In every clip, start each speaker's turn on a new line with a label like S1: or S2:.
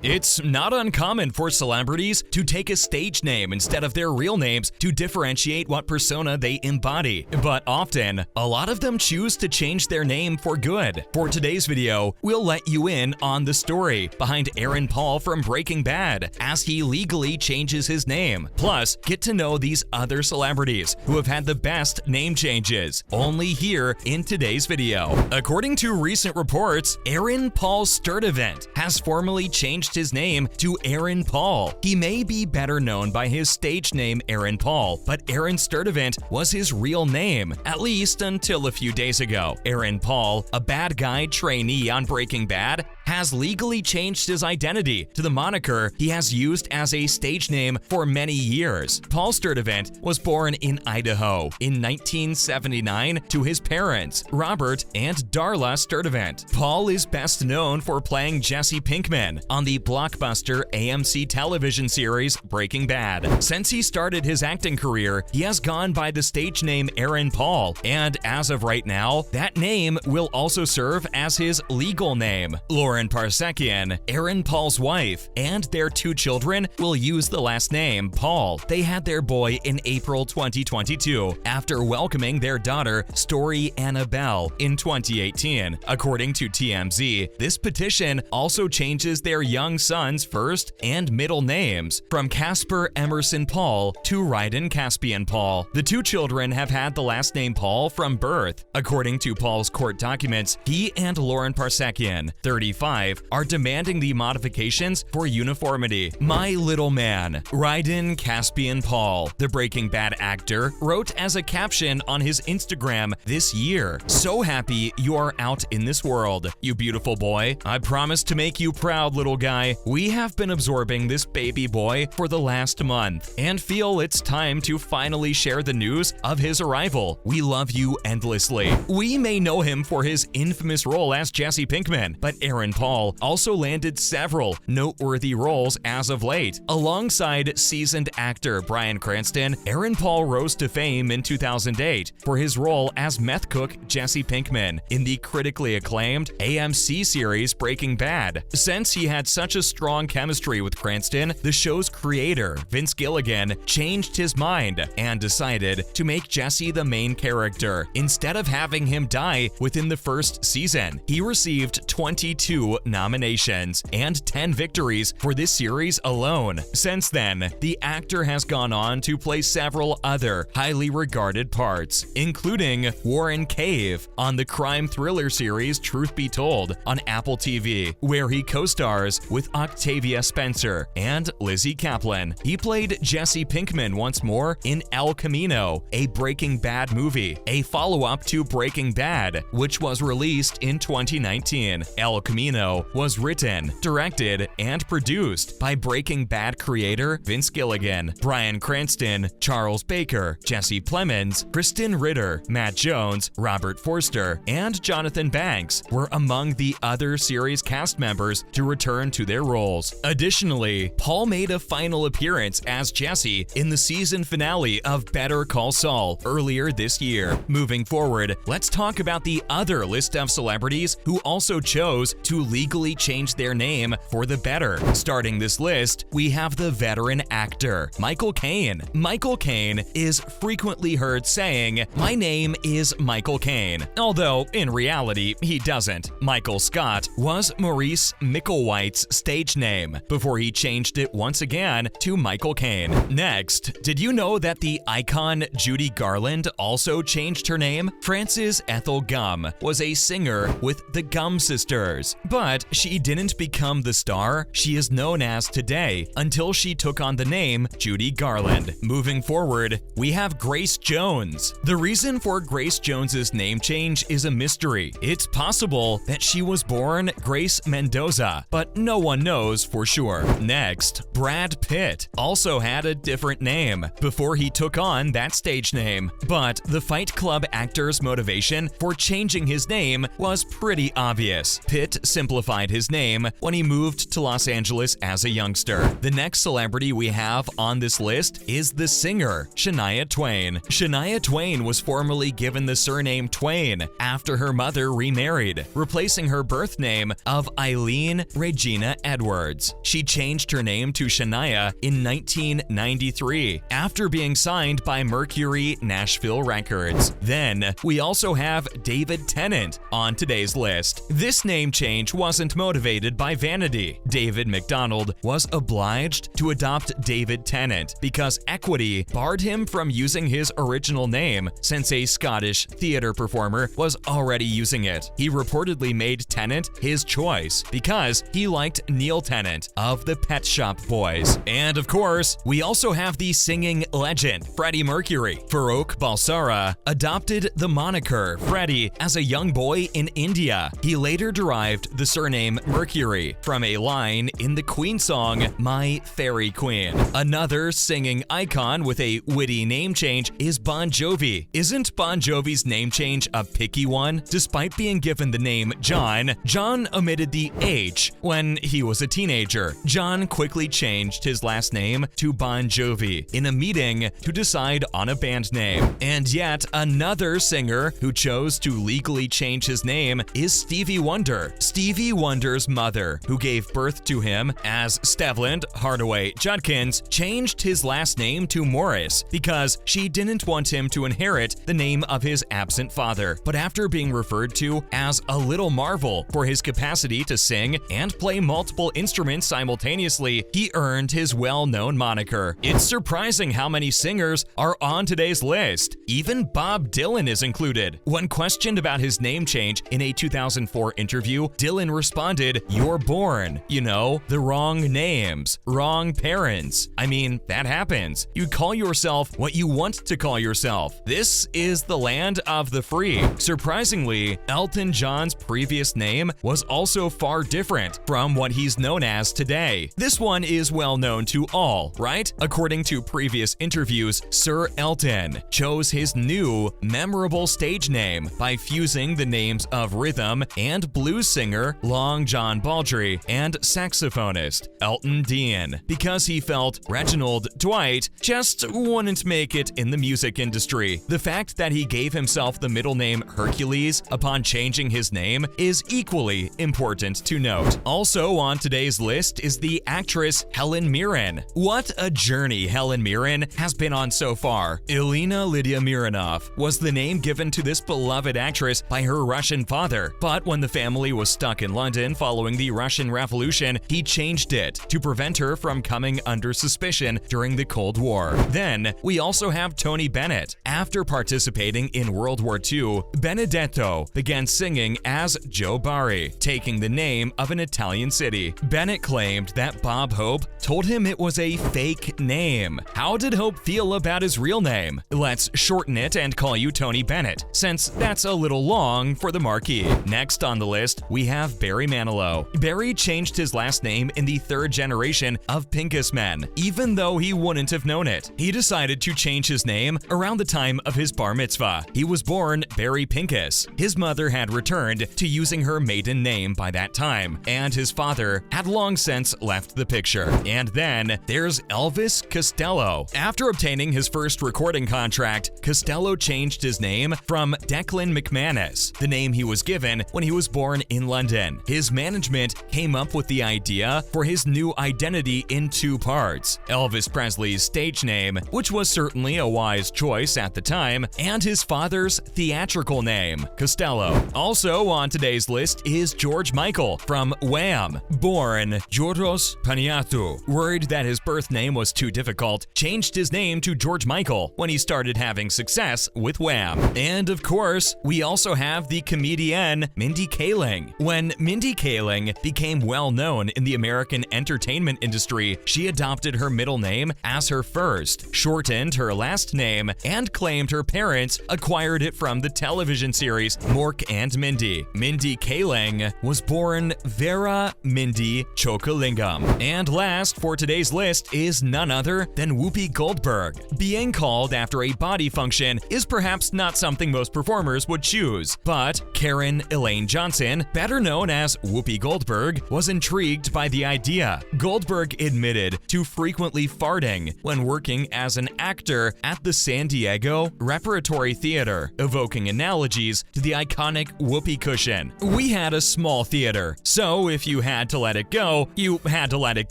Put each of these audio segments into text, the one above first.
S1: It's not uncommon for celebrities to take a stage name instead of their real names to differentiate what persona they embody. But often, a lot of them choose to change their name for good. For today's video, we'll let you in on the story behind Aaron Paul from Breaking Bad as he legally changes his name. Plus, get to know these other celebrities who have had the best name changes, only here in today's video. According to recent reports, Aaron Paul Sturtevant has formally changed his name to Aaron Paul. He may be better known by his stage name Aaron Paul, but Aaron Sturtevant was his real name, at least until a few days ago. Aaron Paul, a bad guy trainee on Breaking Bad, has legally changed his identity to the moniker he has used as a stage name for many years. Paul Sturtevant was born in Idaho in 1979 to his parents, Robert and Darla Sturtevant. Paul is best known for playing Jesse Pinkman on the blockbuster AMC television series Breaking Bad. Since he started his acting career, he has gone by the stage name Aaron Paul, and as of right now, that name will also serve as his legal name. Lauren Parsekian, Aaron Paul's wife, and their 2 children will use the last name Paul. They had their boy in April 2022 after welcoming their daughter Story Annabelle in 2018. According to TMZ, this petition also changes their young son's first and middle names from Casper Emerson Paul to Ryden Caspian Paul. The 2 children have had the last name Paul from birth. According to Paul's court documents, he and Lauren Parsekian, 35, are demanding the modifications for uniformity. My little man, Ryden Caspian Paul, the Breaking Bad actor, wrote as a caption on his Instagram this year, "So happy you are out in this world, you beautiful boy. I promise to make you proud, little guy. We have been absorbing this baby boy for the last month and feel it's time to finally share the news of his arrival. We love you endlessly." We may know him for his infamous role as Jesse Pinkman, but Aaron Paul also landed several noteworthy roles as of late. Alongside seasoned actor Bryan Cranston, Aaron Paul rose to fame in 2008 for his role as meth cook Jesse Pinkman in the critically acclaimed AMC series Breaking Bad. Since he had such a strong chemistry with Cranston, the show's creator, Vince Gilligan, changed his mind and decided to make Jesse the main character instead of having him die within the first season. He received 22 nominations and 10 victories for this series alone. Since then, the actor has gone on to play several other highly regarded parts, including Warren Cave on the crime thriller series Truth Be Told on Apple TV, where he co-stars with Octavia Spencer and Lizzie Kaplan. He played Jesse Pinkman once more in El Camino, a Breaking Bad movie, a follow-up to Breaking Bad, which was released in 2019. El Camino was written, directed, and produced by Breaking Bad creator Vince Gilligan. Bryan Cranston, Charles Baker, Jesse Plemons, Kristen Ritter, Matt Jones, Robert Forster, and Jonathan Banks were among the other series cast members to return to their roles. Additionally, Paul made a final appearance as Jesse in the season finale of Better Call Saul earlier this year. Moving forward, let's talk about the other list of celebrities who also chose to legally change their name for the better. Starting this list, we have the veteran actor, Michael Caine. Michael Caine is frequently heard saying, "My name is Michael Caine," although in reality, he doesn't. Michael Scott was Maurice Micklewhite's stage name before he changed it once again to Michael Caine. Next, did you know that the icon Judy Garland also changed her name? Frances Ethel Gumm was a singer with the Gumm sisters, but she didn't become the star she is known as today until she took on the name Judy Garland. Moving forward, we have Grace Jones. The reason for Grace Jones's name change is a mystery. It's possible that she was born Grace Mendoza, but no one knows for sure. Next, Brad Pitt also had a different name before he took on that stage name, but the Fight Club actor's motivation for changing his name was pretty obvious. Pitt simplified his name when he moved to Los Angeles as a youngster. The next celebrity we have on this list is the singer, Shania Twain. Shania Twain was formerly given the surname Twain after her mother remarried, replacing her birth name of Eileen Regina Shania Edwards. She changed her name to Shania in 1993 after being signed by Mercury Nashville Records. Then, we also have David Tennant on today's list. This name change wasn't motivated by vanity. David McDonald was obliged to adopt David Tennant because equity barred him from using his original name since a Scottish theater performer was already using it. He reportedly made Tennant his choice because he liked Neil Tennant of the Pet Shop Boys. And of course, we also have the singing legend, Freddie Mercury. Farrokh Balsara adopted the moniker Freddie as a young boy in India. He later derived the surname Mercury from a line in the Queen song, My Fairy Queen. Another singing icon with a witty name change is Bon Jovi. Isn't Bon Jovi's name change a picky one? Despite being given the name John, John omitted the H when he was a teenager. John quickly changed his last name to Bon Jovi in a meeting to decide on a band name. And yet another singer who chose to legally change his name is Stevie Wonder. Stevie Wonder's mother, who gave birth to him as Stevland Hardaway Judkins, changed his last name to Maurice because she didn't want him to inherit the name of his absent father. But after being referred to as a little marvel for his capacity to sing and play multiple instruments simultaneously, he earned his well-known moniker. It's surprising how many singers are on today's list. Even Bob Dylan is included. When questioned about his name change in a 2004 interview, Dylan responded, "You're born. You know, the wrong names, wrong parents. I mean, that happens. You call yourself what you want to call yourself. This is the land of the free." Surprisingly, Elton John's previous name was also far different from what he's known as today. This one is well known to all, right? According to previous interviews, Sir Elton chose his new, memorable stage name by fusing the names of rhythm and blues singer Long John Baldry and saxophonist Elton Dean because he felt Reginald Dwight just wouldn't make it in the music industry. The fact that he gave himself the middle name Hercules upon changing his name is equally important to note. Also on today's list is the actress Helen Mirren. What a journey Helen Mirren has been on so far. Elena Lydia Mironov was the name given to this beloved actress by her Russian father, but when the family was stuck in London following the Russian Revolution, he changed it to prevent her from coming under suspicion during the Cold War. Then, we also have Tony Bennett. After participating in World War II, Benedetto began singing as Joe Barry, taking the name of an Italian city. Bennett claimed that Bob Hope told him it was a fake name. How did Hope feel about his real name? Let's shorten it and call you Tony Bennett, since that's a little long for the marquee. Next on the list, we have Barry Manilow. Barry changed his last name in the third generation of Pincus men, even though he wouldn't have known it. He decided to change his name around the time of his bar mitzvah. He was born Barry Pincus. His mother had returned to using her maiden name by that time, and his father had long since left the picture. And then there's Elvis Costello. After obtaining his first recording contract, Costello changed his name from Declan McManus, the name he was given when he was born in London. His management came up with the idea for his new identity in two parts: Elvis Presley's stage name, which was certainly a wise choice at the time, and his father's theatrical name, Costello. Also on today's list is George Michael from Wham. Born Georgios Paniatou, worried that his birth name was too difficult, changed his name to George Michael when he started having success with Wham. And of course, we also have the comedian Mindy Kaling. When Mindy Kaling became well known in the American entertainment industry, she adopted her middle name as her first, shortened her last name, and claimed her parents acquired it from the television series Mork and Mindy. Mindy Kaling was born Vera Mindy Chokalingam. And last for today's list is none other than Whoopi Goldberg. Being called after a body function is perhaps not something most performers would choose, but Karen Elaine Johnson, better known as Whoopi Goldberg, was intrigued by the idea. Goldberg admitted to frequently farting when working as an actor at the San Diego Repertory Theater, evoking analogies to the iconic whoopee cushion. "We had a small theater, so if you had had to let it go, you had to let it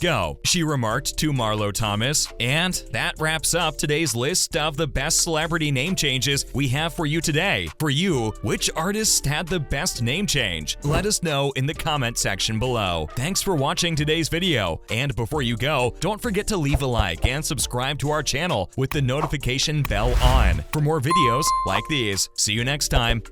S1: go, she remarked to Marlo Thomas. And that wraps up today's list of the best celebrity name changes we have for you today. For you, which artist had the best name change? Let us know in the comment section below. Thanks for watching today's video, and before you go, don't forget to leave a like and subscribe to our channel with the notification bell on for more videos like these. See you next time.